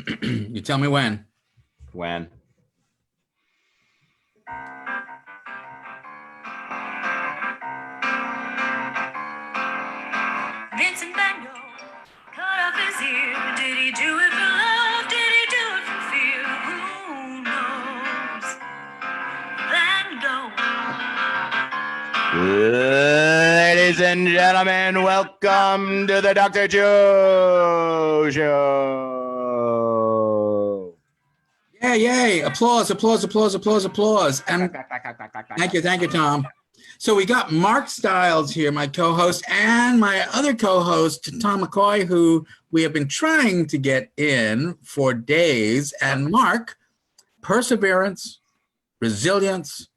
You tell me when. When? Vincent Van Gogh cut off his ear. Did he do it for love? Did he do it for fear? Who knows? Van Gogh. Ladies and gentlemen, welcome to the Dr. Joe Show. Yay, yay. Applause, applause, applause, applause, applause. And thank you, Tom. So we got Mark Stiles here, my co-host, and my other co-host, Tom McCoy, who we have been trying to get in for days. And Mark, perseverance, resilience,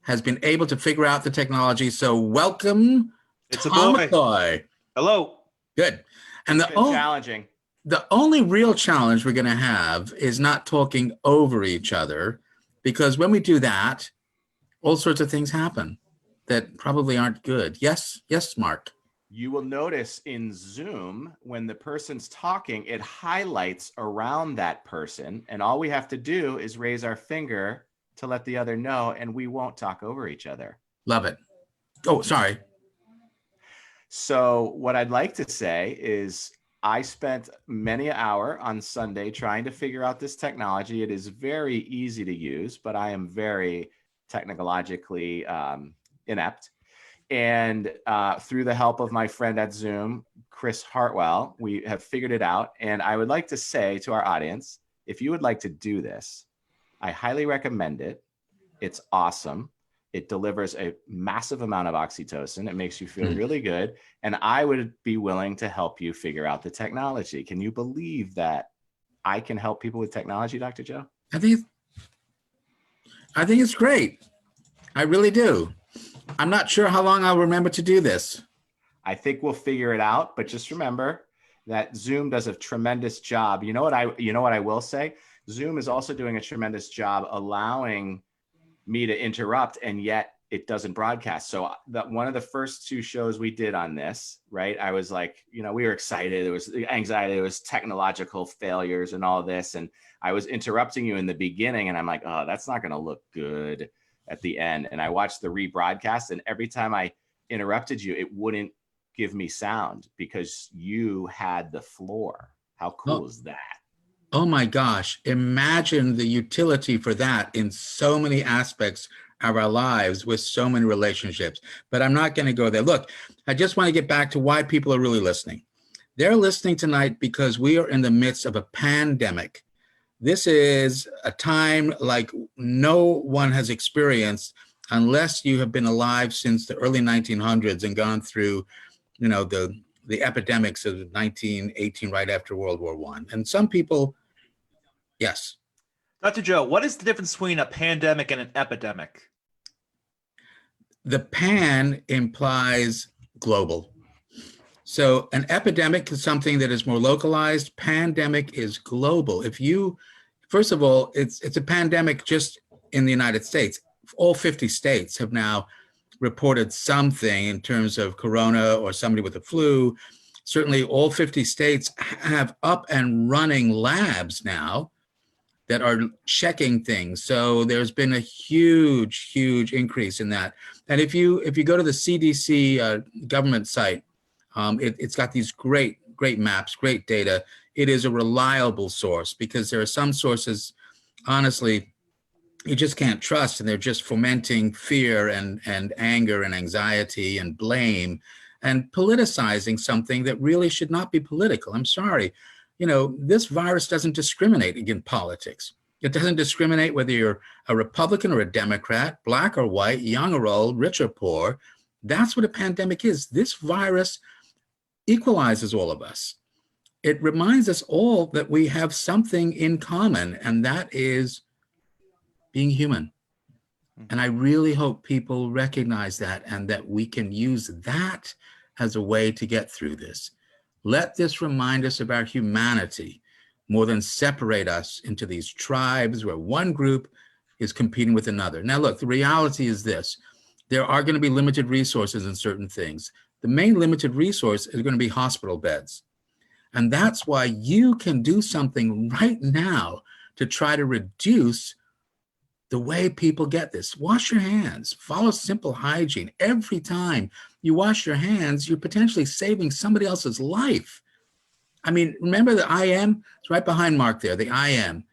has been able to figure out the technology. So welcome, It's Tom a boy. McCoy. Hello. Good. And It's been challenging. The only real challenge we're going to have is not talking over each other, because when we do that, all sorts of things happen that probably aren't good. Yes, Mark. You will notice in Zoom, when the person's talking, it highlights around that person. And all we have to do is raise our finger to let the other know, and we won't talk over each other. Love it. Oh, sorry. So what I'd like to say is I spent many an hour on Sunday trying to figure out this technology. It is very easy to use, but I am very technologically inept. And through the help of my friend at Zoom, Chris Hartwell, we have figured it out. And I would like to say to our audience, if you would like to do this, I highly recommend it. It's awesome. It delivers a massive amount of oxytocin. It makes you feel really good. And I would be willing to help you figure out the technology. Can you believe that I can help people with technology, Dr. Joe? I think it's great. I really do. I'm not sure how long I'll remember to do this. I think we'll figure it out, but just remember that Zoom does a tremendous job. You know what I will say? Zoom is also doing a tremendous job allowing me to interrupt, and yet it doesn't broadcast. So that one of the first two shows we did on this, right? I was like, we were excited. There was anxiety. There was technological failures and all this. And I was interrupting you in the beginning, and I'm like, oh, that's not going to look good at the end. And I watched the rebroadcast, and every time I interrupted you, it wouldn't give me sound because you had the floor. How cool is that? Oh my gosh, imagine the utility for that in so many aspects of our lives with so many relationships. But I'm not going to go there. Look, I just want to get back to why people are really listening. They're listening tonight because we are in the midst of a pandemic. This is a time like no one has experienced unless you have been alive since the early 1900s and gone through, the epidemics of 1918 right after World War I. And some people, yes. Dr. Joe, what is the difference between a pandemic and an epidemic? The pan implies global. So an epidemic is something that is more localized. Pandemic is global. First of all, it's a pandemic just in the United States. All 50 states have now reported something in terms of corona or somebody with the flu. Certainly all 50 states have up and running labs now that are checking things. So there's been a huge, huge increase in that. And if you go to the CDC government site, it's got these great maps, great data. It is a reliable source because there are some sources, honestly, you just can't trust, and they're just fomenting fear and anger and anxiety and blame and politicizing something that really should not be political. I'm sorry. This virus doesn't discriminate against politics. It doesn't discriminate whether you're a Republican or a Democrat, black or white, young or old, rich or poor. That's what a pandemic is. This virus equalizes all of us. It reminds us all that we have something in common, and that is being human. And I really hope people recognize that and that we can use that as a way to get through this. Let this remind us of our humanity more than separate us into these tribes where one group is competing with another. Now, look, the reality is this. There are going to be limited resources in certain things. The main limited resource is going to be hospital beds. And that's why you can do something right now to try to reduce the way people get this. Wash your hands, follow simple hygiene. Every time you wash your hands, you're potentially saving somebody else's life. I mean, remember the IM? It's right behind Mark there, the IM,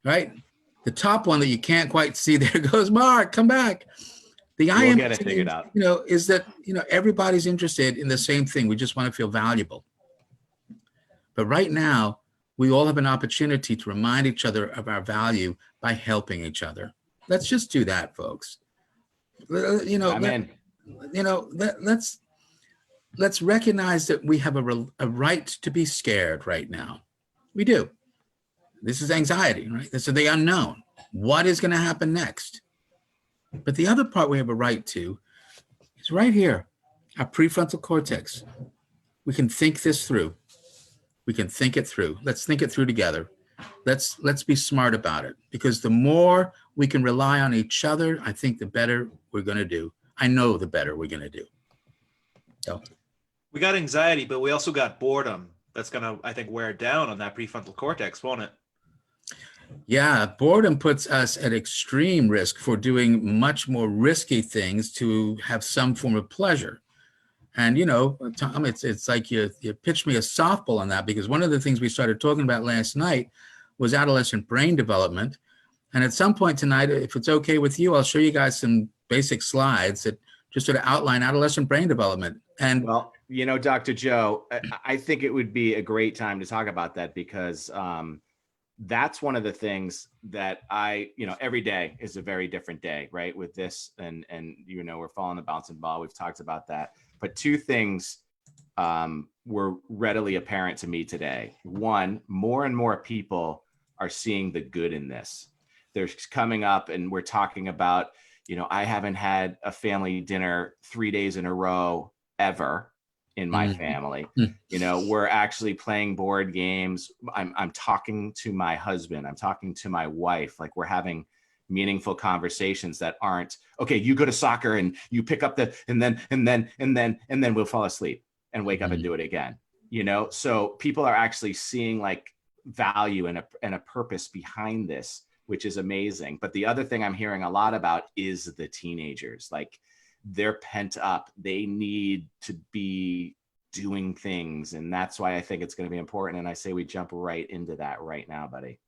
right? The top one that you can't quite see, there goes Mark, come back. The We'll IM, get it figured out. is that, everybody's interested in the same thing. We just want to feel valuable. But right now, we all have an opportunity to remind each other of our value by helping each other. Let's just do that, folks. I'm in. Let's recognize that we have a right to be scared right now. We do. This is anxiety, right? This is the unknown. What is going to happen next? But the other part we have a right to is right here, our prefrontal cortex. We can think this through. We can think it through. Let's think it through together. Let's be smart about it, because the more we can rely on each other, I think the better we're going to do. I know the better we're going to do. So We got anxiety, but we also got boredom. That's going to, I think, wear down on that prefrontal cortex, won't it? yeah, boredom puts us at extreme risk for doing much more risky things to have some form of pleasure. And, Tom, it's like you pitched me a softball on that, because one of the things we started talking about last night was adolescent brain development. And at some point tonight, if it's okay with you, I'll show you guys some basic slides that just sort of outline adolescent brain development. And Well, Dr. Joe, I think it would be a great time to talk about that, because that's one of the things that every day is a very different day, right? With this, and we're following the bouncing ball. We've talked about that. But two things were readily apparent to me today. One, more and more people are seeing the good in this. They're coming up and we're talking about, I haven't had a family dinner 3 days in a row ever in my family. We're actually playing board games. I'm talking to my husband. I'm talking to my wife. Like, we're having meaningful conversations that aren't, okay, you go to soccer and you pick up and then we'll fall asleep and wake up and do it again. So people are actually seeing like value and a purpose behind this, which is amazing. But the other thing I'm hearing a lot about is the teenagers. Like, they're pent up. They need to be doing things. And that's why I think it's going to be important. And I say we jump right into that right now, buddy.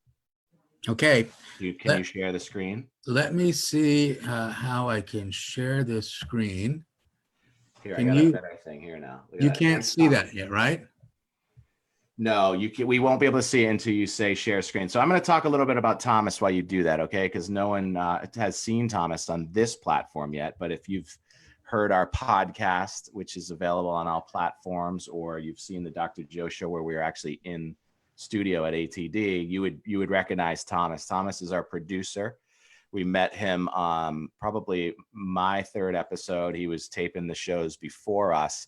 okay, Can you share the screen? let me see how I can share this screen. Here, Can I got you- a better thing here now. Look at You that. can't see that yet, right? No, we won't be able to see it until you say share screen. So I'm going to talk a little bit about Thomas while you do that, okay? Because no one has seen Thomas on this platform yet. But if you've heard our podcast, which is available on all platforms, or you've seen the Dr. Joe show where we are actually in studio at ATD, you would recognize Thomas. Thomas is our producer. We met him probably my third episode. He was taping the shows before us.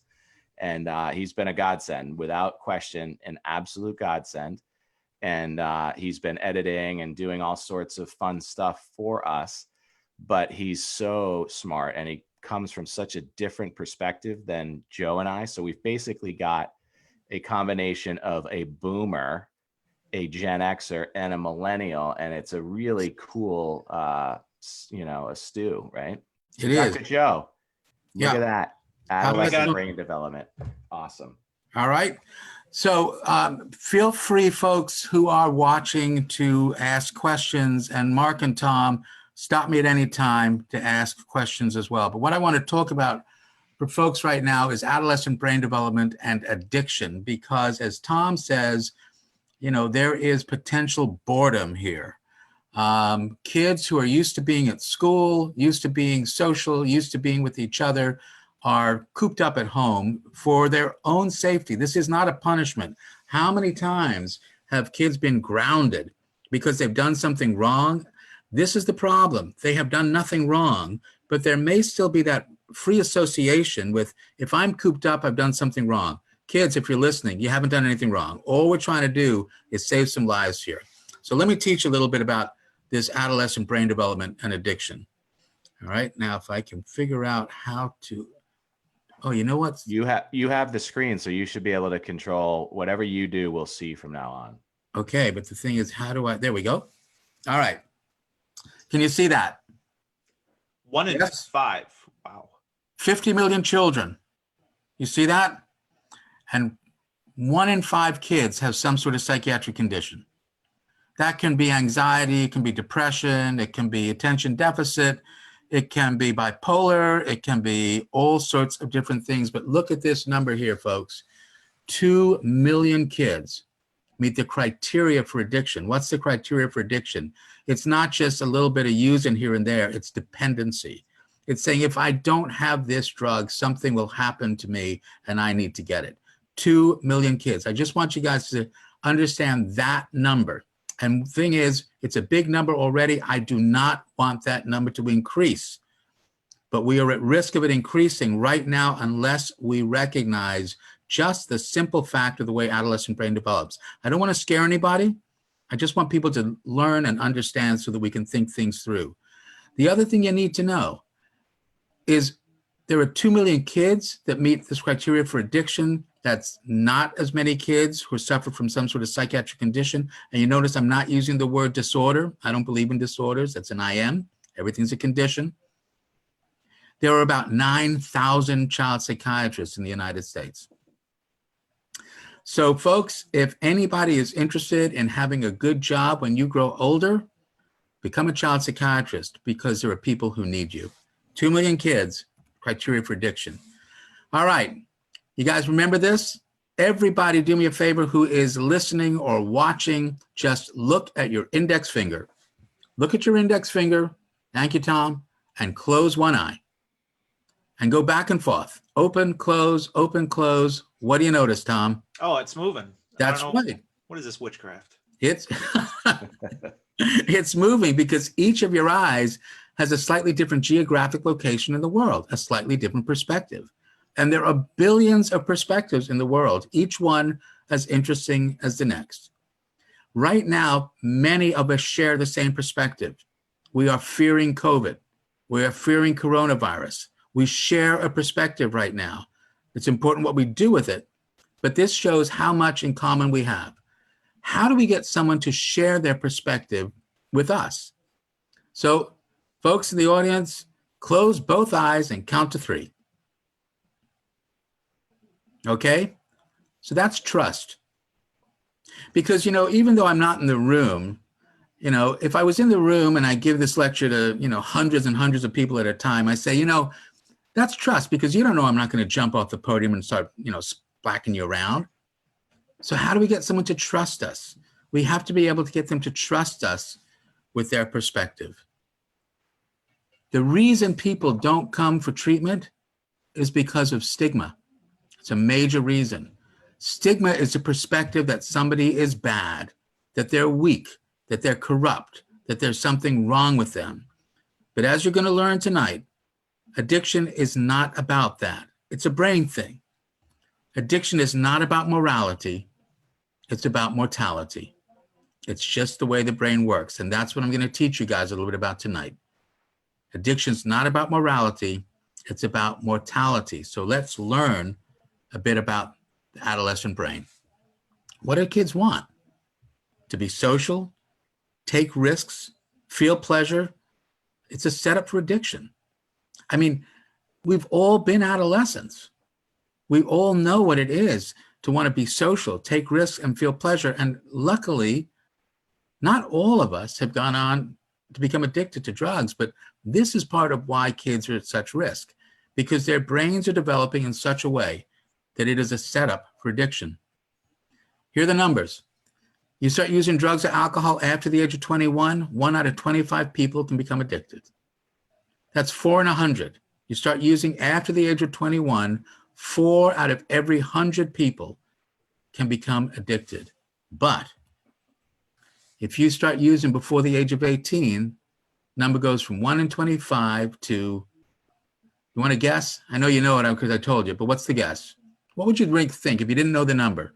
And he's been a godsend, without question, an absolute godsend. And he's been editing and doing all sorts of fun stuff for us. But he's so smart, and he comes from such a different perspective than Joe and I. So we've basically got a combination of a boomer, a Gen Xer, and a millennial. And it's a really cool, a stew, right? It is. Dr. Joe, look Yeah. at that. Adolescent brain development. Awesome. All right. So feel free, folks who are watching, to ask questions. And Mark and Tom, stop me at any time to ask questions as well. But what I want to talk about for folks right now is adolescent brain development and addiction, because as Tom says, there is potential boredom here. Kids who are used to being at school, used to being social, used to being with each other, are cooped up at home for their own safety. This is not a punishment. How many times have kids been grounded because they've done something wrong? This is the problem. They have done nothing wrong, but there may still be that free association with, if I'm cooped up, I've done something wrong. Kids, if you're listening, you haven't done anything wrong. All we're trying to do is save some lives here. So let me teach a little bit about this adolescent brain development and addiction. All right, now if I can figure out how to Oh, you know what? You have the screen, so you should be able to control whatever you do. We'll see from now on. Okay, but the thing is, how do I? There we go. All right. Can you see that? 1 in Yes. 5. Wow. 50 million children. You see that? And 1 in 5 kids have some sort of psychiatric condition. That can be anxiety, it can be depression, it can be attention deficit, it can be bipolar, it can be all sorts of different things. But look at this number here, folks. 2 million kids meet the criteria for addiction. What's the criteria for addiction? It's not just a little bit of using here and there, it's dependency. It's saying, if I don't have this drug, something will happen to me and I need to get it. 2 million kids. I just want you guys to understand that number. And the thing is, it's a big number already. I do not want that number to increase. But we are at risk of it increasing right now unless we recognize just the simple fact of the way adolescent brain develops. I don't want to scare anybody. I just want people to learn and understand so that we can think things through. The other thing you need to know is there are 2 million kids that meet this criteria for addiction. That's not as many kids who suffer from some sort of psychiatric condition. And you notice I'm not using the word disorder. I don't believe in disorders. That's an IM. Everything's a condition. There are about 9,000 child psychiatrists in the United States. So folks, if anybody is interested in having a good job when you grow older, become a child psychiatrist, because there are people who need you. 2 million kids, criteria for addiction. All right, you guys remember this? Everybody do me a favor who is listening or watching, just look at your index finger. Look at your index finger, thank you, Tom, and close one eye. And go back and forth. Open, close, open, close. What do you notice, Tom? Oh, it's moving. That's right. What is this witchcraft? It's it's moving because each of your eyes has a slightly different geographic location in the world, a slightly different perspective. And there are billions of perspectives in the world, each one as interesting as the next. Right now, many of us share the same perspective. We are fearing COVID. We are fearing coronavirus. We share a perspective right now. It's important what we do with it, but this shows how much in common we have. How do we get someone to share their perspective with us? So, folks in the audience, close both eyes and count to 3. Okay? So that's trust. Because, even though I'm not in the room, if I was in the room and I give this lecture to, hundreds and hundreds of people at a time, I say, that's trust, because you don't know I'm not going to jump off the podium and start, splacking you around. So how do we get someone to trust us? We have to be able to get them to trust us with their perspective. The reason people don't come for treatment is because of stigma. It's a major reason. Stigma is a perspective that somebody is bad, that they're weak, that they're corrupt, that there's something wrong with them. But as you're going to learn tonight, addiction is not about that. It's a brain thing. Addiction is not about morality. It's about mortality. It's just the way the brain works. And that's what I'm going to teach you guys a little bit about tonight. Addiction is not about morality. It's about mortality. So let's learn a bit about the adolescent brain. What do kids want? To be social, take risks, feel pleasure. It's a setup for addiction. I mean, we've all been adolescents. We all know what it is to want to be social, take risks, and feel pleasure. And luckily, not all of us have gone on to become addicted to drugs, but this is part of why kids are at such risk, because their brains are developing in such a way that it is a setup for addiction. Here are the numbers. You start using drugs or alcohol after the age of 21, 1 out of 25 people can become addicted. That's 4 in 100. You start using after the age of 21, 4 out of every 100 people can become addicted. But if you start using before the age of 18, number goes from 1 in 25 to, you want to guess? I know you know it because I told you, but what's the guess? What would you think if you didn't know the number?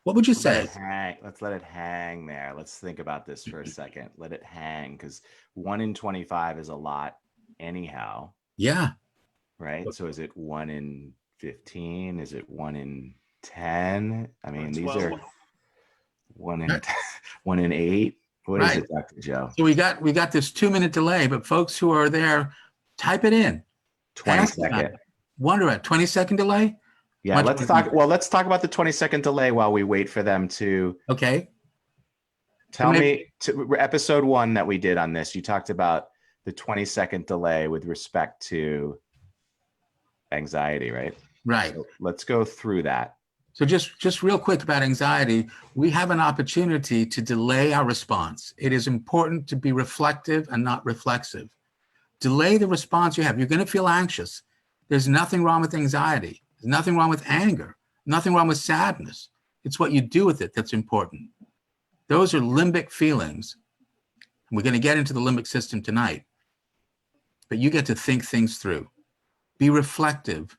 What would you say? Let's let it hang there. Let's think about this for a second. Let it hang, because 1 in 25 is a lot anyhow. Yeah. Right? So is it 1 in 15? Is it 1 in 10? I mean, these 12. are 1 in 1 in 8. What is Right. it, Dr. Joe? So we got this 2-minute delay, but folks who are there, type it in. 20 Ask about second. it. Wonder at 20-second delay? Yeah, Much let's more talk. deeper. Well, let's talk about the 20-second delay while we wait for them to Okay. tell maybe- me. Episode 1 that we did on this, you talked about the 20-second delay with respect to anxiety, right? Right. So let's go through that. So just real quick about anxiety, we have an opportunity to delay our response. It is important to be reflective and not reflexive. Delay the response you have. You're going to feel anxious. There's nothing wrong with anxiety. There's nothing wrong with anger. Nothing wrong with sadness. It's what you do with it that's important. Those are limbic feelings. We're going to get into the limbic system tonight. But you get to think things through. Be reflective,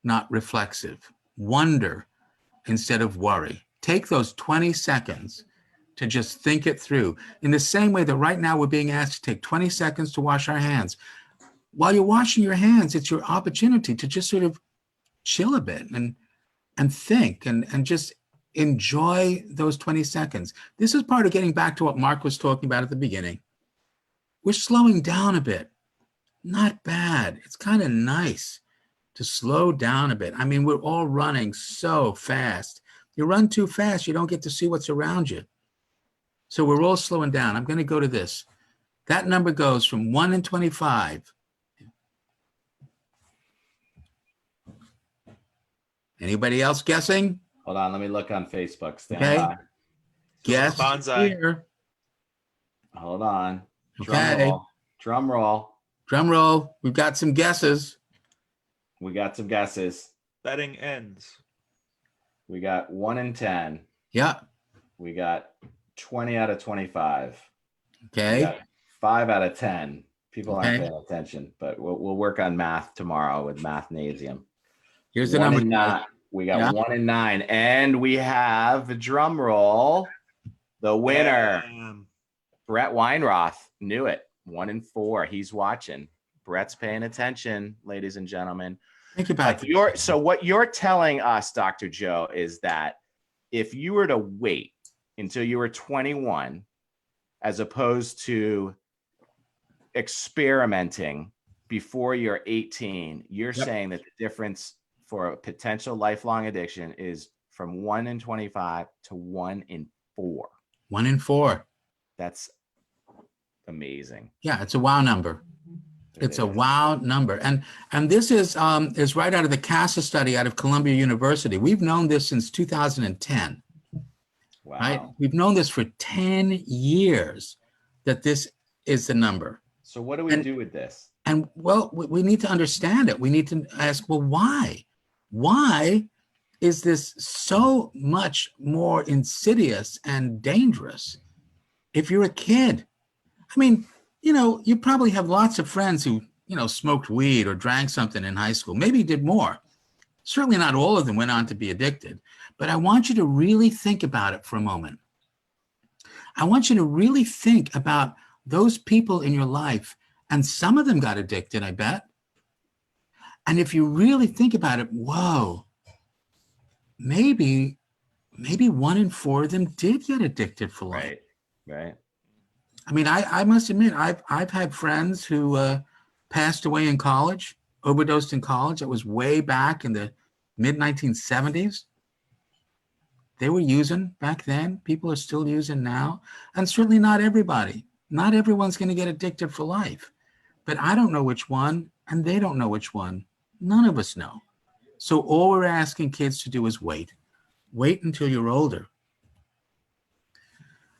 not reflexive. Wonder instead of worry. Take those 20 seconds to just think it through. In the same way that right now we're being asked to take 20 seconds to wash our hands. While you're washing your hands, it's your opportunity to just sort of chill a bit and think and just enjoy those 20 seconds. This is part of getting back to what Mark was talking about at the beginning. We're slowing down a bit. Not bad. It's kind of nice to slow down a bit. I mean, we're all running so fast. You run too fast, you don't get to see what's around you. So we're all slowing down. I'm going to go to this. That number goes from 1 in 25. Anybody else guessing? Hold on, let me look on Facebook. Stand Okay. by. Guess Bonsai. here. Hold on. Drum Okay. roll. Drum roll. Drum roll. We've got some guesses. We got some guesses. Betting ends. We got 1 in 10. Yeah. We got 20 out of 25. We Okay. got 5 out of 10. People aren't Okay. paying attention, but we'll work on math tomorrow with Mathnasium. Here's the 1 number. in 9. We got Yeah. 1 in 9. And we have, drum roll, the winner. Bam. Brett Weinroth knew it. 1 in 4. He's watching. Brett's paying attention, ladies and gentlemen. Think about But it. so what you're telling us, Dr. Joe, is that if you were to wait until you were 21, as opposed to experimenting before you're 18, you're Yep. saying that the difference for a potential lifelong addiction is from 1 in 25 to 1 in 4. 1 in 4. That's amazing. Yeah, it's a wow number. It's a wow number. And this is right out of the CASA study out of Columbia University. We've known this since 2010, Wow. right? We've known this for 10 years that this is the number. So what do we do with this? And well, we need to understand it. We need to ask, well, why? Why is this so much more insidious and dangerous if you're a kid? I mean, you probably have lots of friends who, smoked weed or drank something in high school. Maybe did more. Certainly not all of them went on to be addicted. But I want you to really think about it for a moment. I want you to really think about those people in your life, and some of them got addicted, I bet. And if you really think about it, whoa, maybe 1 in 4 of them did get addicted for life. Right. I mean, I must admit, I've had friends who passed away in college, overdosed in college. It was way back in the mid 1970s. They were using back then. People are still using now. And certainly not everybody. Not everyone's going to get addicted for life. But I don't know which one, and they don't know which one. None of us know. So all we're asking kids to do is wait. Wait until you're older.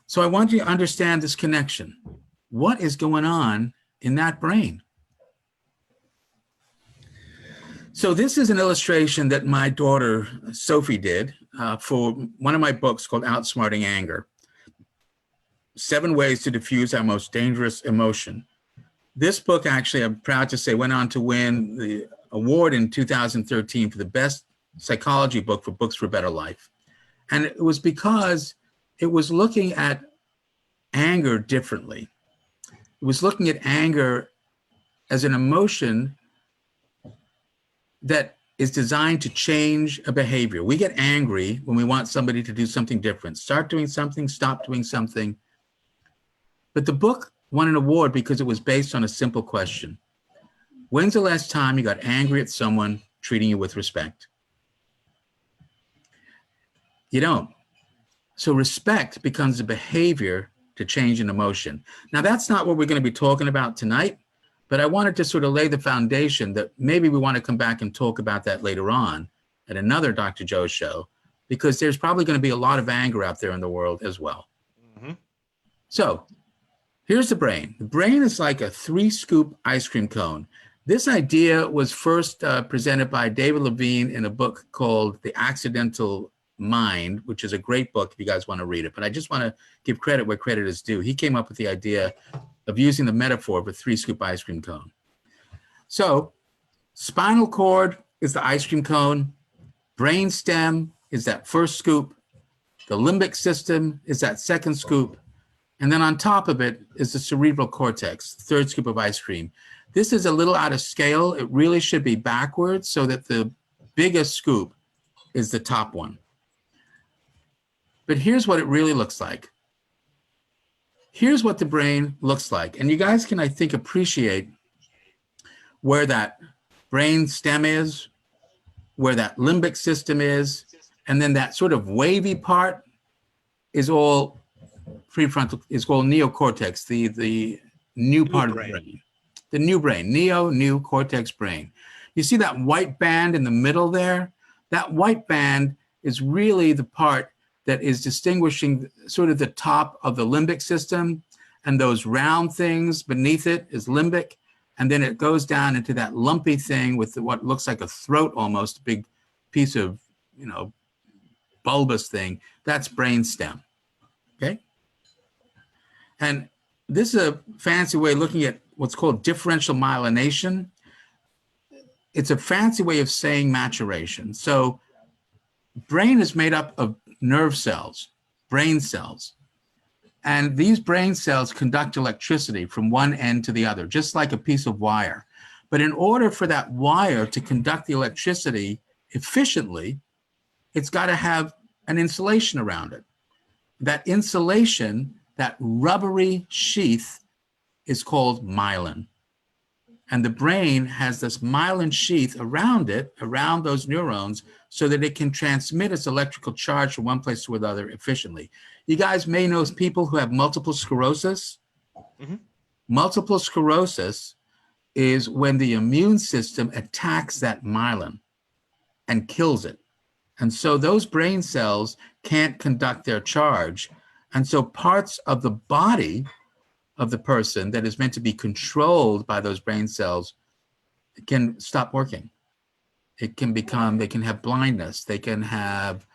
So I want you to understand this connection. What is going on in that brain? So this is an illustration that my daughter, Sophie, did for one of my books called Outsmarting Anger. 7 Ways to Diffuse Our Most Dangerous Emotion. This book, actually, I'm proud to say, went on to win the award in 2013 for the best psychology book for Books for a Better Life. And it was because it was looking at anger differently. It was looking at anger as an emotion that is designed to change a behavior. We get angry when we want somebody to do something different. Start doing something, stop doing something. But the book won an award because it was based on a simple question. When's the last time you got angry at someone treating you with respect? You don't. So respect becomes a behavior to change an emotion. Now, that's not what we're going to be talking about tonight, but I wanted to sort of lay the foundation that maybe we want to come back and talk about that later on at another Dr. Joe show, because there's probably going to be a lot of anger out there in the world as well. Mm-hmm. So here's the brain. The brain is like a 3-scoop ice cream cone. This idea was first presented by David Levine in a book called The Accidental Mind, which is a great book if you guys want to read it. But I just want to give credit where credit is due. He came up with the idea of using the metaphor of a 3-scoop ice cream cone. So spinal cord is the ice cream cone. Brain stem is that first scoop. The limbic system is that second scoop. And then on top of it is the cerebral cortex, the third scoop of ice cream. This is a little out of scale. It really should be backwards so that the biggest scoop is the top one. But here's what it really looks like. Here's what the brain looks like. And you guys can, I think, appreciate where that brain stem is, where that limbic system is, and then that sort of wavy part is all prefrontal, is called neocortex, the new part of the brain. The new brain, new cortex brain. You see that white band in the middle there? That white band is really the part that is distinguishing sort of the top of the limbic system, and those round things beneath it is limbic, and then it goes down into that lumpy thing with what looks like a throat almost, a big piece of, bulbous thing. That's brain stem, okay? And this is a fancy way of looking at what's called differential myelination. It's a fancy way of saying maturation. So brain is made up of nerve cells, brain cells. And these brain cells conduct electricity from one end to the other, just like a piece of wire. But in order for that wire to conduct the electricity efficiently, it's got to have an insulation around it. That insulation, that rubbery sheath, is called myelin. And the brain has this myelin sheath around it, around those neurons, so that it can transmit its electrical charge from one place to another efficiently. You guys may know people who have multiple sclerosis. Mm-hmm. Multiple sclerosis is when the immune system attacks that myelin and kills it. And so those brain cells can't conduct their charge. And so parts of the body of the person that is meant to be controlled by those brain cells can stop working. It can become, they can have blindness, they can have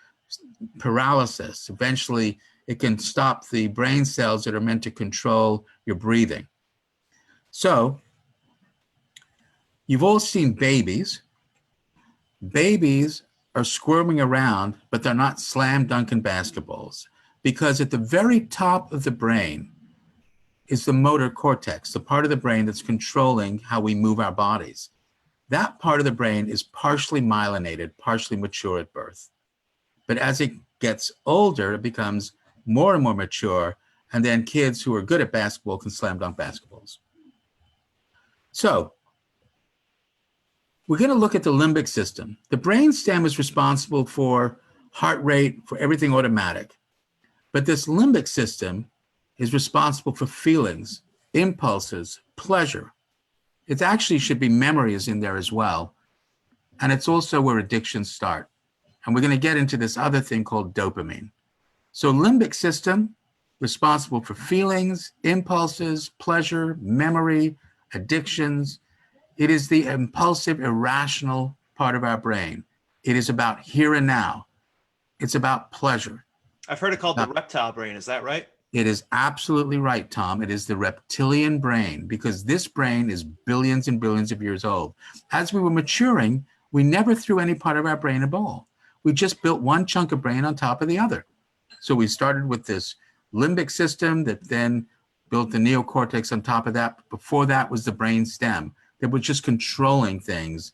paralysis. Eventually, it can stop the brain cells that are meant to control your breathing. So, you've all seen babies. Babies are squirming around, but they're not slam dunking basketballs, because at the very top of the brain is the motor cortex, the part of the brain that's controlling how we move our bodies. That part of the brain is partially myelinated, partially mature at birth. But as it gets older, it becomes more and more mature, and then kids who are good at basketball can slam dunk basketballs. So we're going to look at the limbic system. The brain stem is responsible for heart rate, for everything automatic. But this limbic system is responsible for feelings, impulses, pleasure. It actually should be memories in there as well. And it's also where addictions start. And we're going to get into this other thing called dopamine. So limbic system, responsible for feelings, impulses, pleasure, memory, addictions. It is the impulsive, irrational part of our brain. It is about here and now. It's about pleasure. I've heard it called the reptile brain. Is that right? It is absolutely right, Tom. It is the reptilian brain, because this brain is billions and billions of years old. As we were maturing, we never threw any part of our brain a ball. We just built one chunk of brain on top of the other. So we started with this limbic system that then built the neocortex on top of that. Before that was the brain stem that was just controlling things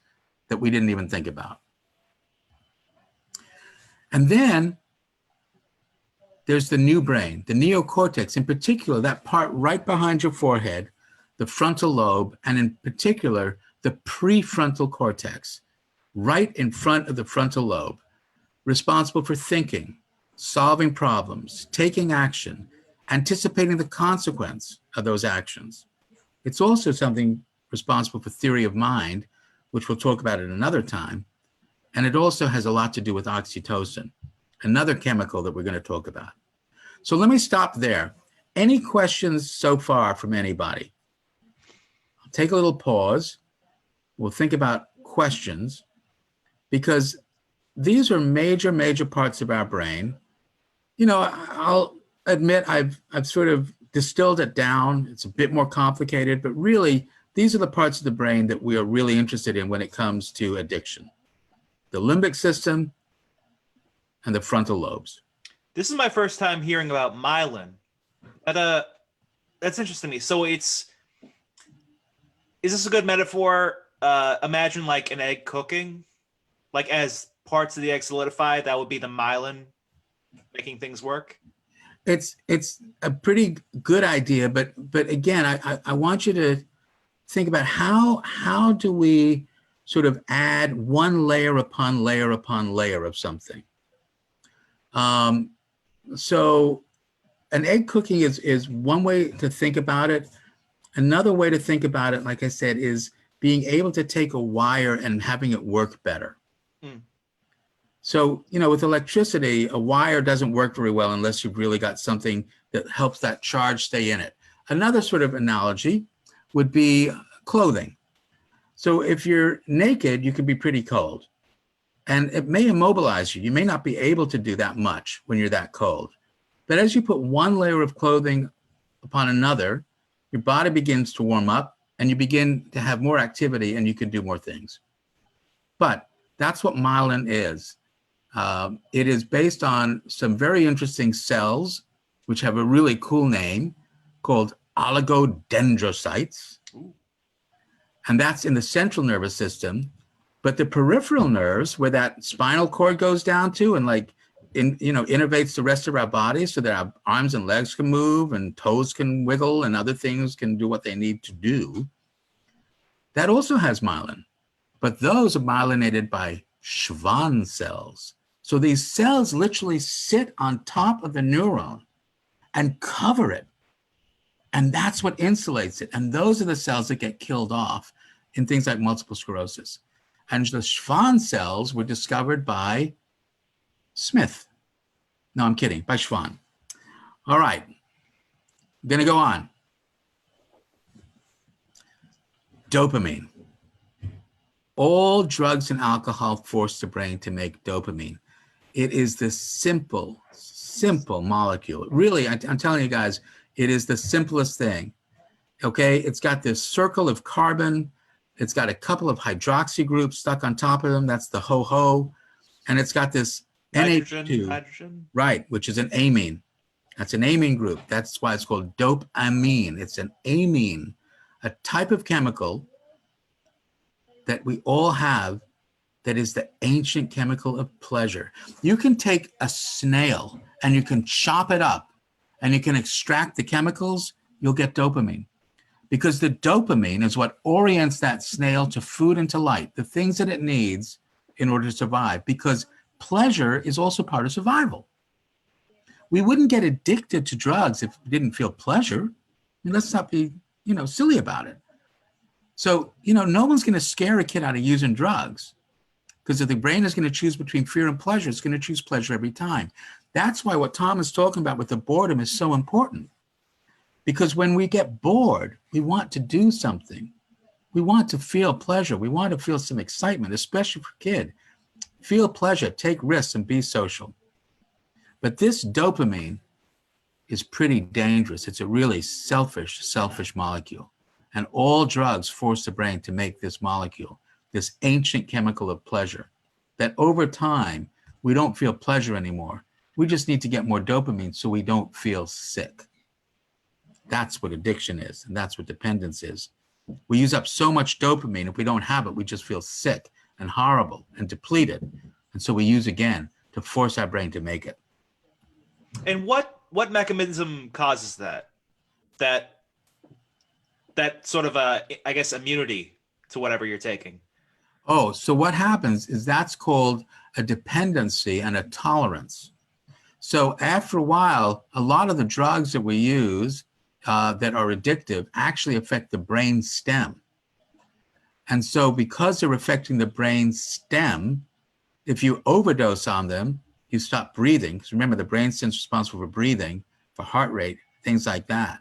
that we didn't even think about. And then there's the new brain, the neocortex, in particular, that part right behind your forehead, the frontal lobe, and in particular, the prefrontal cortex, right in front of the frontal lobe, responsible for thinking, solving problems, taking action, anticipating the consequence of those actions. It's also something responsible for theory of mind, which we'll talk about at another time. And it also has a lot to do with oxytocin, another chemical that we're going to talk about. So let me stop there. Any questions so far from anybody? I'll take a little pause. We'll think about questions, because these are major, major parts of our brain. You know, I'll admit I've sort of distilled it down. It's a bit more complicated, but really, these are the parts of the brain that we are really interested in when it comes to addiction. The limbic system and the frontal lobes. This is my first time hearing about myelin. That's interesting to me. So is this a good metaphor? Imagine like an egg cooking, like as parts of the egg solidify, that would be the myelin making things work. It's a pretty good idea, but again, I want you to think about how do we sort of add one layer upon layer upon layer of something. So an egg cooking is one way to think about it. Another way to think about it, like I said, is being able to take a wire and having it work better. So, you know, with electricity, a wire doesn't work very well unless you've really got something that helps that charge stay in it. Another sort of analogy would be clothing. So if you're naked, you can be pretty cold, and it may immobilize you. You may not be able to do that much when you're that cold. But as you put one layer of clothing upon another, your body begins to warm up and you begin to have more activity and you can do more things. But that's what myelin is. It is based on some very interesting cells, which have a really cool name called oligodendrocytes. And that's in the central nervous system. But the peripheral nerves, where that spinal cord goes down to and innervates the rest of our body so that our arms and legs can move and toes can wiggle and other things can do what they need to do, that also has myelin. But those are myelinated by Schwann cells. So these cells literally sit on top of the neuron and cover it. And that's what insulates it. And those are the cells that get killed off in things like multiple sclerosis. And the Schwann cells were discovered by Smith. No, I'm kidding, by Schwann. All right, I'm gonna go on. Dopamine. All drugs and alcohol force the brain to make dopamine. It is the simple molecule. Really, I'm telling you guys, it is the simplest thing, okay? It's got this circle of carbon. It's got a couple of hydroxy groups stuck on top of them. That's the HO. And it's got this NH2, hydrogen. Right, which is an amine. That's an amine group. That's why it's called dopamine. It's an amine, a type of chemical that we all have that is the ancient chemical of pleasure. You can take a snail and you can chop it up and you can extract the chemicals, you'll get dopamine. Because the dopamine is what orients that snail to food and to light, the things that it needs in order to survive, because pleasure is also part of survival. We wouldn't get addicted to drugs if we didn't feel pleasure. I mean, let's not be, silly about it. So, no one's going to scare a kid out of using drugs, because if the brain is going to choose between fear and pleasure, it's going to choose pleasure every time. That's why what Tom is talking about with the boredom is so important. Because when we get bored, we want to do something. We want to feel pleasure. We want to feel some excitement, especially for kids. Feel pleasure, take risks, and be social. But this dopamine is pretty dangerous. It's a really selfish molecule. And all drugs force the brain to make this molecule, this ancient chemical of pleasure, that over time, we don't feel pleasure anymore. We just need to get more dopamine so we don't feel sick. That's what addiction is, and that's what dependence is. We use up so much dopamine, if we don't have it, we just feel sick. and horrible and depleted. And so we use again to force our brain to make it. And what mechanism causes that? That sort of I guess immunity to whatever you're taking. Oh, so what happens is that's called a dependency and a tolerance. So after a while, a lot of the drugs that we use that are addictive actually affect the brain stem. And so because they're affecting the brain stem, if you overdose on them, you stop breathing. Because remember, the brain stem's responsible for breathing, for heart rate, things like that.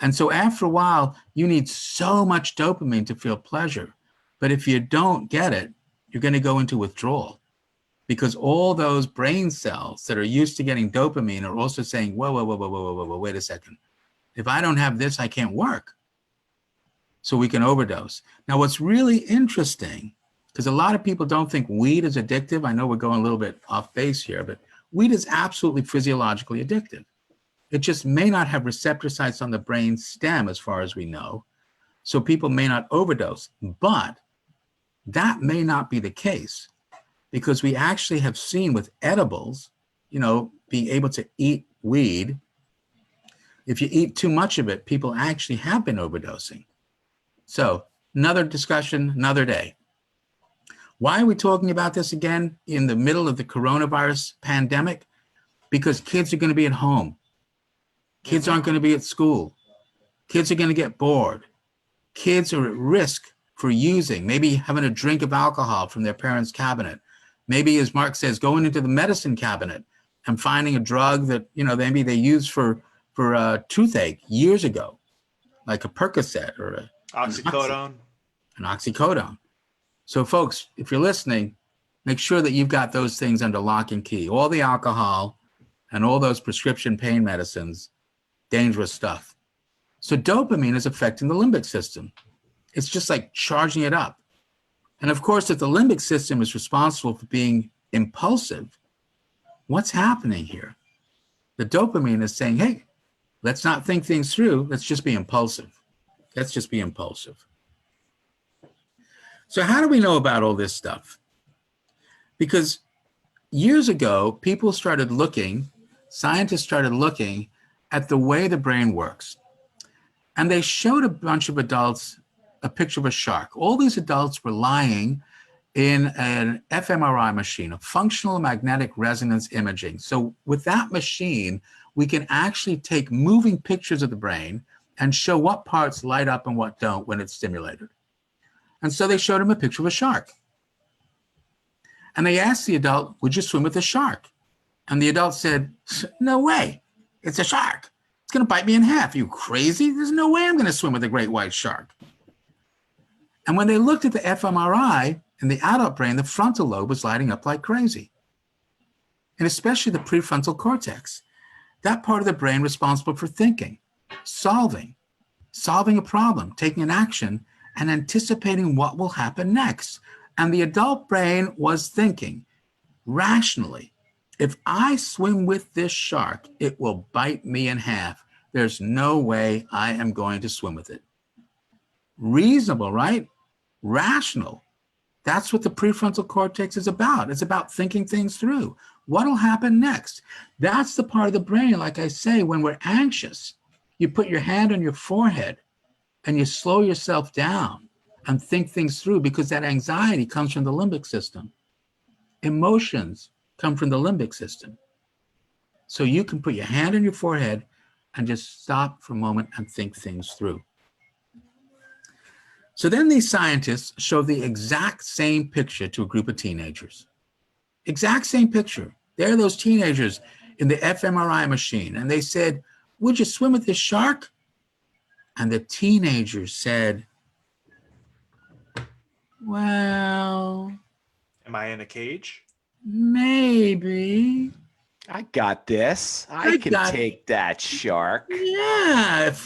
And so after a while, you need so much dopamine to feel pleasure. But if you don't get it, you're going to go into withdrawal, because all those brain cells that are used to getting dopamine are also saying, whoa, wait a second. If I don't have this, I can't work. So we can overdose. Now, what's really interesting, because a lot of people don't think weed is addictive. I know we're going a little bit off base here, but weed is absolutely physiologically addictive. It just may not have receptor sites on the brain stem as far as we know. So people may not overdose, but that may not be the case, because we actually have seen with edibles, being able to eat weed, if you eat too much of it, people actually have been overdosing. So another discussion, another day. Why are we talking about this again in the middle of the coronavirus pandemic? Because kids are going to be at home. Kids aren't going to be at school. Kids are going to get bored. Kids are at risk for using, maybe having a drink of alcohol from their parents' cabinet. Maybe, as Mark says, going into the medicine cabinet and finding a drug that, maybe they used for toothache years ago, like a Percocet or an oxycodone. So folks, if you're listening, make sure that you've got those things under lock and key. All the alcohol and all those prescription pain medicines, dangerous stuff. So dopamine is affecting the limbic system. It's just like charging it up. And of course, if the limbic system is responsible for being impulsive, what's happening here? The dopamine is saying, hey, let's not think things through. Let's just be impulsive. Let's just be impulsive. So how do we know about all this stuff? Because years ago, scientists started looking at the way the brain works. And they showed a bunch of adults a picture of a shark. All these adults were lying in an fMRI machine, a functional magnetic resonance imaging. So with that machine, we can actually take moving pictures of the brain and show what parts light up and what don't when it's stimulated. And so they showed him a picture of a shark. And they asked the adult, would you swim with a shark? And the adult said, no way, it's a shark. It's going to bite me in half. Are you crazy? There's no way I'm going to swim with a great white shark. And when they looked at the fMRI in the adult brain, the frontal lobe was lighting up like crazy. And especially the prefrontal cortex, that part of the brain responsible for thinking, solving a problem, taking an action, and anticipating what will happen next. And the adult brain was thinking rationally, if I swim with this shark, it will bite me in half. There's no way I am going to swim with it. Reasonable, right? Rational. That's what the prefrontal cortex is about. It's about thinking things through. What'll happen next? That's the part of the brain, like I say, when we're anxious, you put your hand on your forehead and you slow yourself down and think things through, because that anxiety comes from the limbic system. Emotions come from the limbic system. So you can put your hand on your forehead and just stop for a moment and think things through. So then these scientists showed the exact same picture to a group of teenagers. Exact same picture. There are those teenagers in the fMRI machine, and they said, would you swim with this shark? And the teenagers said, well, am I in a cage? Maybe. I got this. I can take that shark. Yeah, if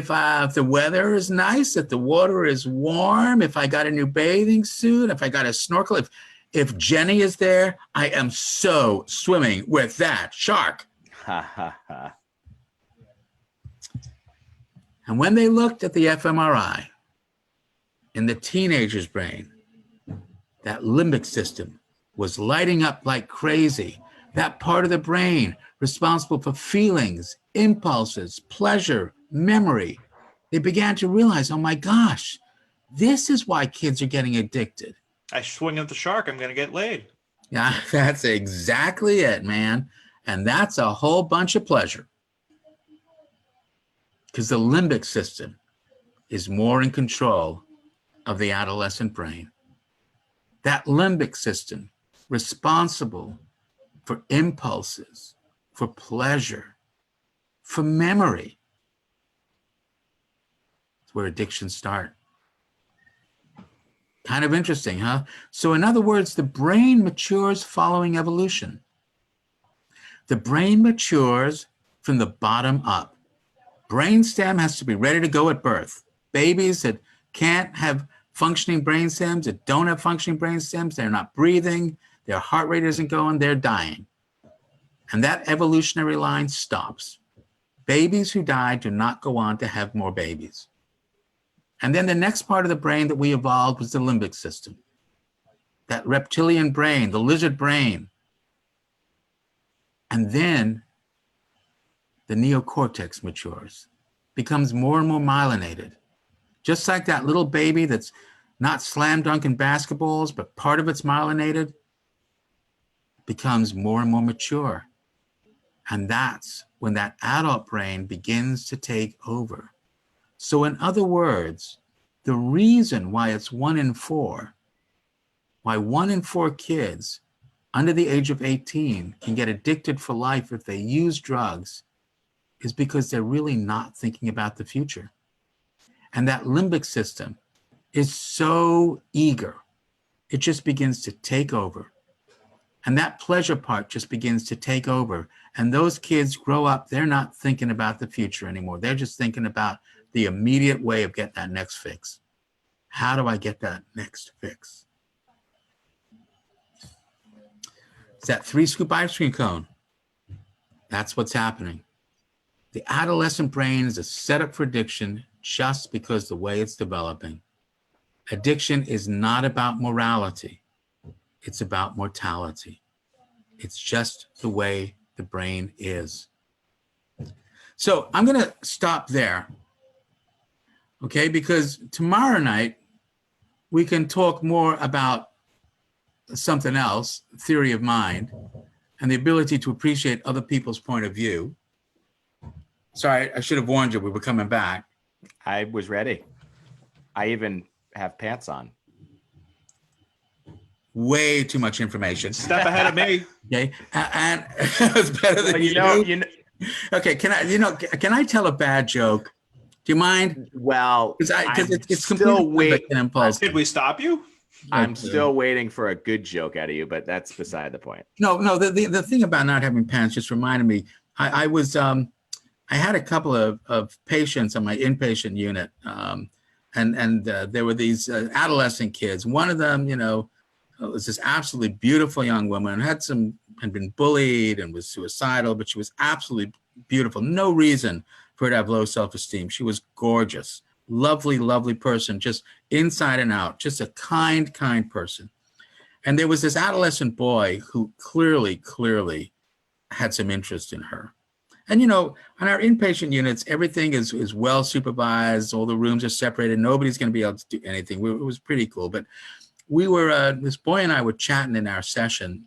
the weather is nice, if the water is warm, if I got a new bathing suit, if I got a snorkel, if Jenny is there, I am so swimming with that shark. Ha ha ha. And when they looked at the fMRI, in the teenager's brain, that limbic system was lighting up like crazy. That part of the brain responsible for feelings, impulses, pleasure, memory. They began to realize, oh my gosh, this is why kids are getting addicted. I swing at the shark, I'm going to get laid. Yeah, that's exactly it, man. And that's a whole bunch of pleasure. Because the limbic system is more in control of the adolescent brain. That limbic system responsible for impulses, for pleasure, for memory. It's where addictions start. Kind of interesting, huh? So in other words, the brain matures following evolution. The brain matures from the bottom up. Brainstem has to be ready to go at birth. Babies that can't have functioning brainstems, that don't have functioning brainstems, they're not breathing, their heart rate isn't going, they're dying. And that evolutionary line stops. Babies who die do not go on to have more babies. And then the next part of the brain that we evolved was the limbic system. That reptilian brain, the lizard brain. And then the neocortex matures, becomes more and more myelinated. Just like that little baby that's not slam dunking basketballs, but part of it's myelinated, becomes more and more mature. And that's when that adult brain begins to take over. So in other words, the reason why it's 1 in 4, why 1 in 4 kids under the age of 18 can get addicted for life if they use drugs is because they're really not thinking about the future. And that limbic system is so eager. It just begins to take over. And that pleasure part just begins to take over. And those kids grow up, they're not thinking about the future anymore. They're just thinking about the immediate way of getting that next fix. How do I get that next fix? It's that 3-scoop ice cream cone. That's what's happening. The adolescent brain is a setup for addiction just because the way it's developing. Addiction is not about morality. It's about mortality. It's just the way the brain is. So I'm going to stop there, okay? Because tomorrow night, we can talk more about something else, theory of mind, and the ability to appreciate other people's point of view. Sorry, I should have warned you we were coming back. I was ready. I even have pants on. Way too much information. Step ahead of me. Okay, and it's better than Well, you know. Okay, can I tell a bad joke? Do you mind? Well, Because it's still completely an impulse. Did we stop you? I'm still waiting for a good joke out of you, but that's beside the point. No. The thing about not having pants just reminded me. I had a couple of patients on my inpatient unit, and there were these adolescent kids. One of them, was this absolutely beautiful young woman, had been bullied and was suicidal, but she was absolutely beautiful. No reason for her to have low self-esteem. She was gorgeous, lovely, lovely person, just inside and out, just a kind person. And there was this adolescent boy who clearly had some interest in her. And, on our inpatient units, everything is well supervised. All the rooms are separated. Nobody's going to be able to do anything. It was pretty cool. But we were, this boy and I were chatting in our session.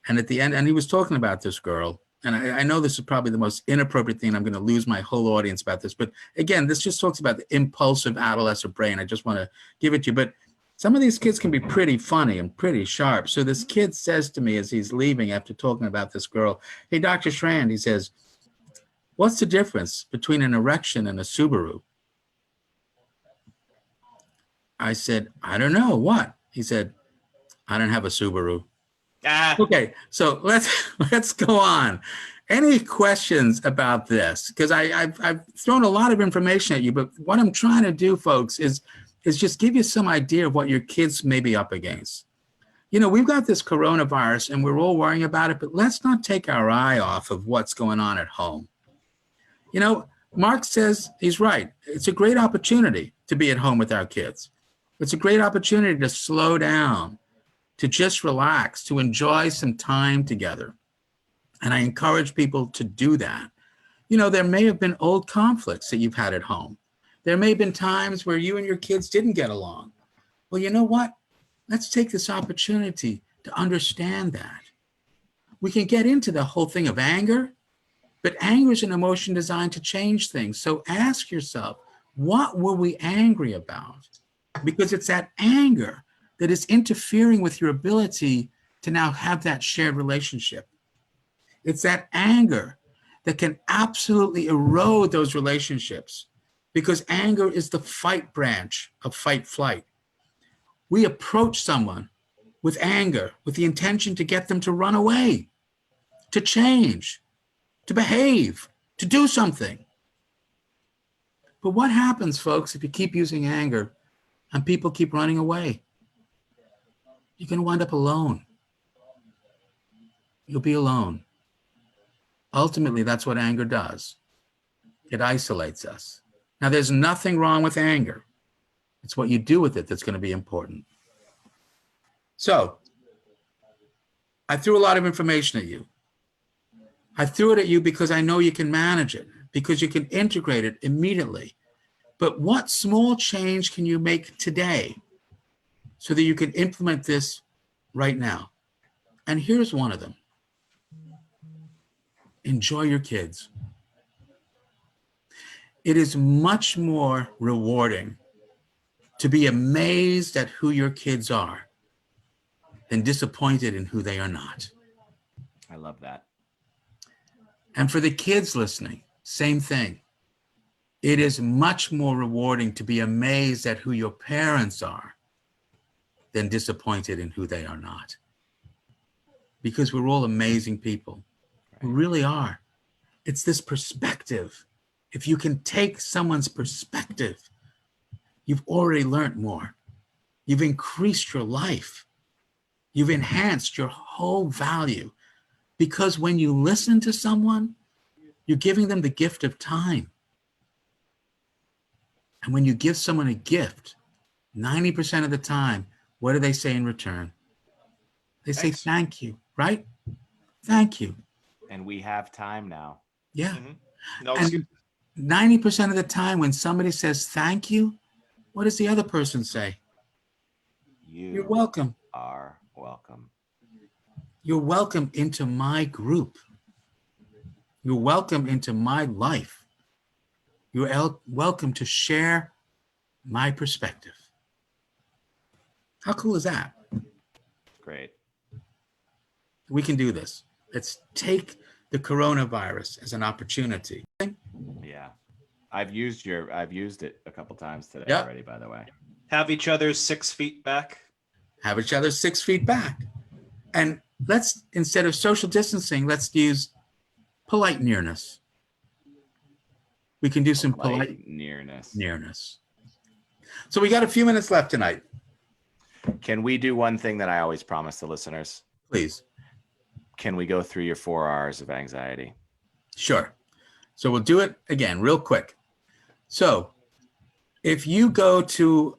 And at the end, and he was talking about this girl. And I know this is probably the most inappropriate thing. I'm going to lose my whole audience about this. But again, this just talks about the impulsive adolescent brain. I just want to give it to you. But some of these kids can be pretty funny and pretty sharp. So this kid says to me as he's leaving after talking about this girl, "Hey, Dr. Schrand," he says, "What's the difference between an erection and a Subaru?" I said, "I don't know. What?" He said, "I don't have a Subaru." Okay, so let's go on. Any questions about this? Because I've thrown a lot of information at you, but what I'm trying to do, folks, is just give you some idea of what your kids may be up against. We've got this coronavirus and we're all worrying about it, but let's not take our eye off of what's going on at home. Mark says he's right. It's a great opportunity to be at home with our kids. It's a great opportunity to slow down, to just relax, to enjoy some time together. And I encourage people to do that. You know, there may have been old conflicts that you've had at home. There may have been times where you and your kids didn't get along. Well, you know what? Let's take this opportunity to understand that. We can get into the whole thing of anger, but anger is an emotion designed to change things. So ask yourself, what were we angry about? Because it's that anger that is interfering with your ability to now have that shared relationship. It's that anger that can absolutely erode those relationships, because anger is the fight branch of fight flight. We approach someone with anger, with the intention to get them to run away, to change, to behave, to do something. But what happens, folks, if you keep using anger and people keep running away? You're going to wind up alone. You'll be alone. Ultimately, that's what anger does. It isolates us. Now, there's nothing wrong with anger. It's what you do with it that's going to be important. So, I threw a lot of information at you. I threw it at you because I know you can manage it, because you can integrate it immediately. But what small change can you make today so that you can implement this right now? And here's one of them. Enjoy your kids. It is much more rewarding to be amazed at who your kids are than disappointed in who they are not. I love that. And for the kids listening, same thing. It is much more rewarding to be amazed at who your parents are than disappointed in who they are not. Because we're all amazing people. We really are. It's this perspective. If you can take someone's perspective, you've already learned more. You've increased your life. You've enhanced your whole value. Because when you listen to someone, you're giving them the gift of time. And when you give someone a gift, 90% of the time, what do they say in return? They say, thank you, right? Thank you. And we have time now. Yeah. Mm-hmm. No And excuse. 90% of the time when somebody says thank you, what does the other person say? You're welcome. Are welcome. You're welcome into my group. You're welcome into my life. You're welcome to share my perspective. How cool is that? Great. We can do this. Let's take the coronavirus as an opportunity. Yeah. I've used it a couple times today Yep. already, by the way. Have each other 6 feet back. Have each other 6 feet back. And let's, instead of social distancing, let's use polite nearness. We can do some polite nearness. So we got a few minutes left tonight. Can we do one thing that I always promise the listeners? Please. Can we go through your 4 R's of anxiety? Sure. So we'll do it again real quick. So if you go to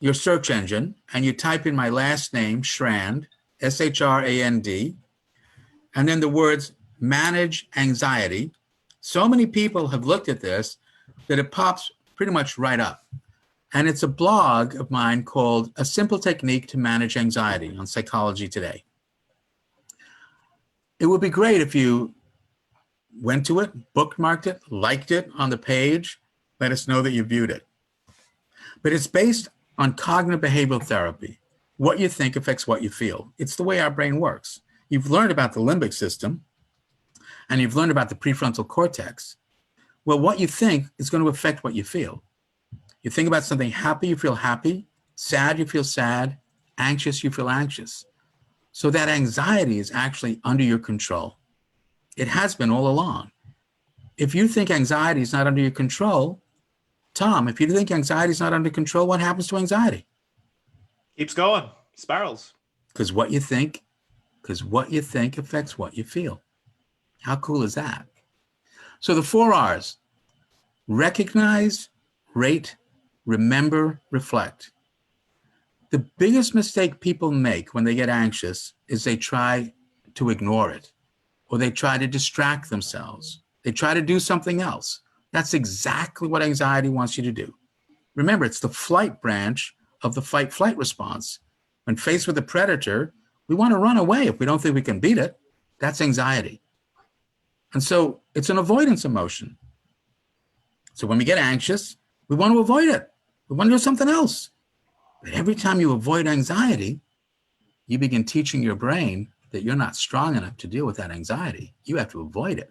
your search engine and you type in my last name, Shrand, S-H-R-A-N-D, and then the words manage anxiety, so many people have looked at this that it pops pretty much right up. And it's a blog of mine called A Simple Technique to Manage Anxiety on Psychology Today. It would be great if you went to it, bookmarked it, liked it on the page, let us know that you viewed it. But it's based on cognitive behavioral therapy. What you think affects what you feel. It's the way our brain works. You've learned about the limbic system and you've learned about the prefrontal cortex. Well, what you think is going to affect what you feel. You think about something happy, you feel happy. Sad, you feel sad. Anxious, you feel anxious. So that anxiety is actually under your control. It has been all along. If you think anxiety is not under your control, Tom, if you think anxiety is not under control, what happens to anxiety? Keeps going. Spirals. Because what you think affects what you feel. How cool is that? So the 4 R's: recognize, rate, remember, reflect. The biggest mistake people make when they get anxious is they try to ignore it, or they try to distract themselves. They try to do something else. That's exactly what anxiety wants you to do. Remember, it's the flight branch of the fight-flight response. When faced with a predator, we want to run away if we don't think we can beat it. That's anxiety. And so it's an avoidance emotion. So when we get anxious, we want to avoid it. We want to do something else. But every time you avoid anxiety, you begin teaching your brain that you're not strong enough to deal with that anxiety. You have to avoid it.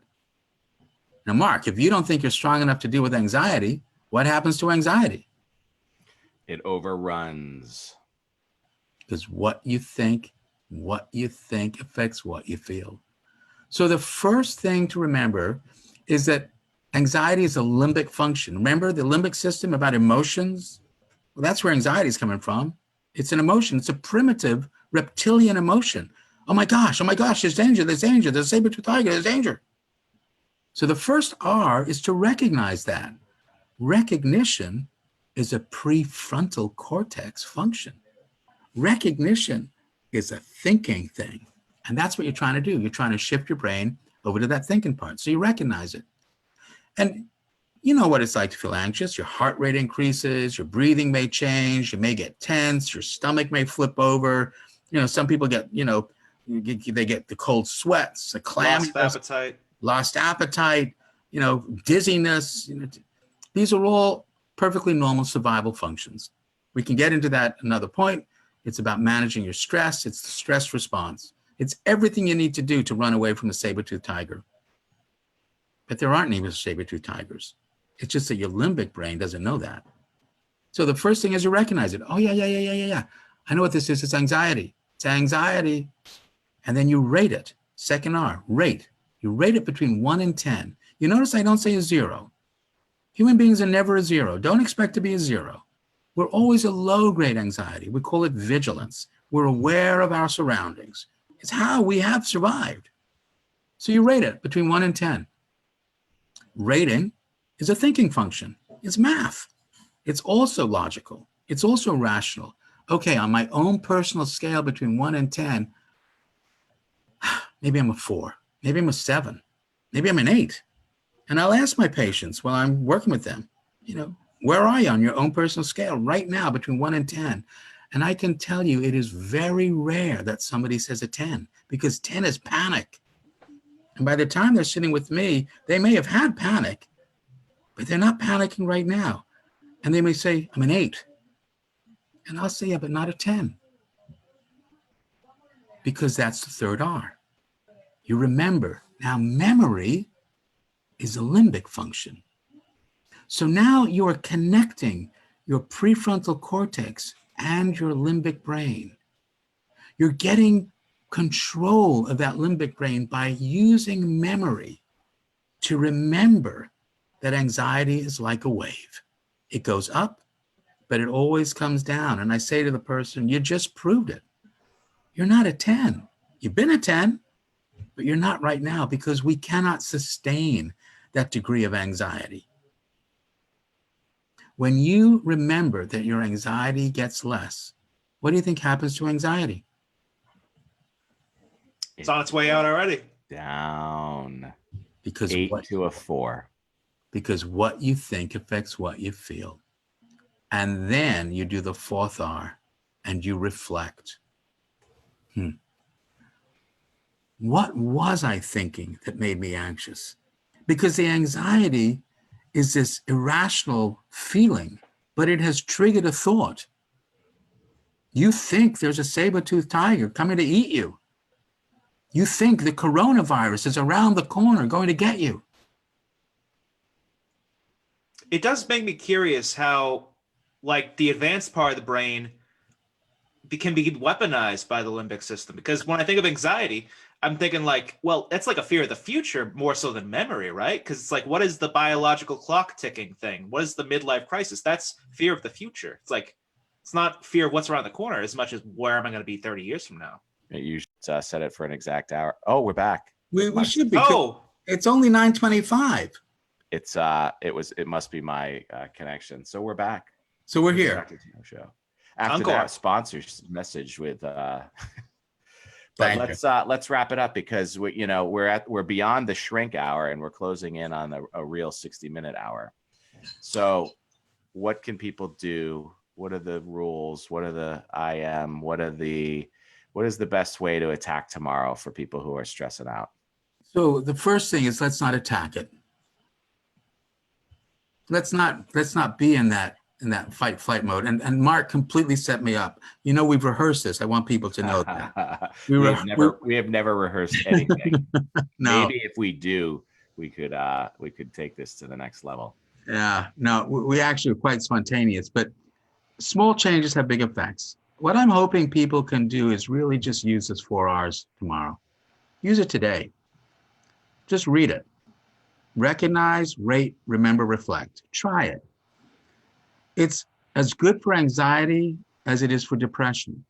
Now, Mark, if you don't think you're strong enough to deal with anxiety, what happens to anxiety? It overruns. Because what you think affects what you feel. So the first thing to remember is that anxiety is a limbic function. Remember the limbic system about emotions? Well, that's where anxiety is coming from. It's an emotion. It's a primitive reptilian emotion. Oh my gosh, there's danger, there's a saber-toothed tiger, there's danger. So the first R is to recognize that. Recognition is a prefrontal cortex function. Recognition is a thinking thing. And that's what you're trying to do. You're trying to shift your brain over to that thinking part. So you recognize it. And you know what it's like to feel anxious. Your heart rate increases, your breathing may change, you may get tense, your stomach may flip over. You know, some people get, they get the cold sweats, the clamminess, lost appetite, dizziness. These are all perfectly normal survival functions. We can get into that another point. It's about managing your stress. It's the stress response. It's everything you need to do to run away from the saber-toothed tiger. But there aren't any saber-toothed tigers. It's just that your limbic brain doesn't know that. So the first thing is you recognize it. Oh, yeah. I know what this is. It's anxiety. It's anxiety. And then you rate it. Second R, rate. You rate it between 1 and 10. You notice I don't say a 0. Human beings are never a 0. Don't expect to be a 0. We're always a low-grade anxiety. We call it vigilance. We're aware of our surroundings. It's how we have survived. So you rate it between 1 and 10. Rating is a thinking function. It's math. It's also logical. It's also rational. Okay, on my own personal scale between 1 and 10, maybe I'm a 4. Maybe I'm a 7. Maybe I'm an 8. And I'll ask my patients while I'm working with them, where are you on your own personal scale right now between 1 and 10? And I can tell you it is very rare that somebody says a 10 because 10 is panic. And by the time they're sitting with me, they may have had panic, but they're not panicking right now. And they may say, I'm an 8. And I'll say, yeah, but not a 10. Because that's the third R. You remember. Now, memory is a limbic function. So now you are connecting your prefrontal cortex and your limbic brain. You're getting control of that limbic brain by using memory to remember that anxiety is like a wave. It goes up, but it always comes down. And I say to the person, you just proved it. You're not a 10. You've been a 10, but you're not right now because we cannot sustain that degree of anxiety. When you remember that your anxiety gets less, what do you think happens to anxiety? It's on its way out already. Down. Because 8 to a 4. Because what you think affects what you feel. And then you do the fourth R and you reflect. What was I thinking that made me anxious? Because the anxiety is this irrational feeling, but it has triggered a thought. You think there's a saber-toothed tiger coming to eat you. You think the coronavirus is around the corner going to get you. It does make me curious how, the advanced part of the brain can be weaponized by the limbic system. Because when I think of anxiety, I'm thinking that's like a fear of the future more so than memory, right? Because it's what is the biological clock ticking thing? What is the midlife crisis? That's fear of the future. It's not fear of what's around the corner as much as where am I going to be 30 years from now? You should set it for an exact hour. Oh, we're back. We should be. Oh, it's only 9:25. It must be my connection. So we're back. So we're here. Show. after Encore. that sponsors message with but Thank you. let's wrap it up because we're beyond the shrink hour and we're closing in on a real 60-minute hour. So what can people do? What are the rules? What are the what is the best way to attack tomorrow for people who are stressing out? So the first thing is, let's not attack it. Let's not be in that fight flight mode. And Mark completely set me up. We've rehearsed this. I want people to know that. We have never rehearsed anything. No. Maybe if we do, we could take this to the next level. Yeah, no, we actually are quite spontaneous, but small changes have big effects. What I'm hoping people can do is really just use this 4 hours tomorrow. Use it today. Just read it. Recognize, rate, remember, reflect. Try it. It's as good for anxiety as it is for depression.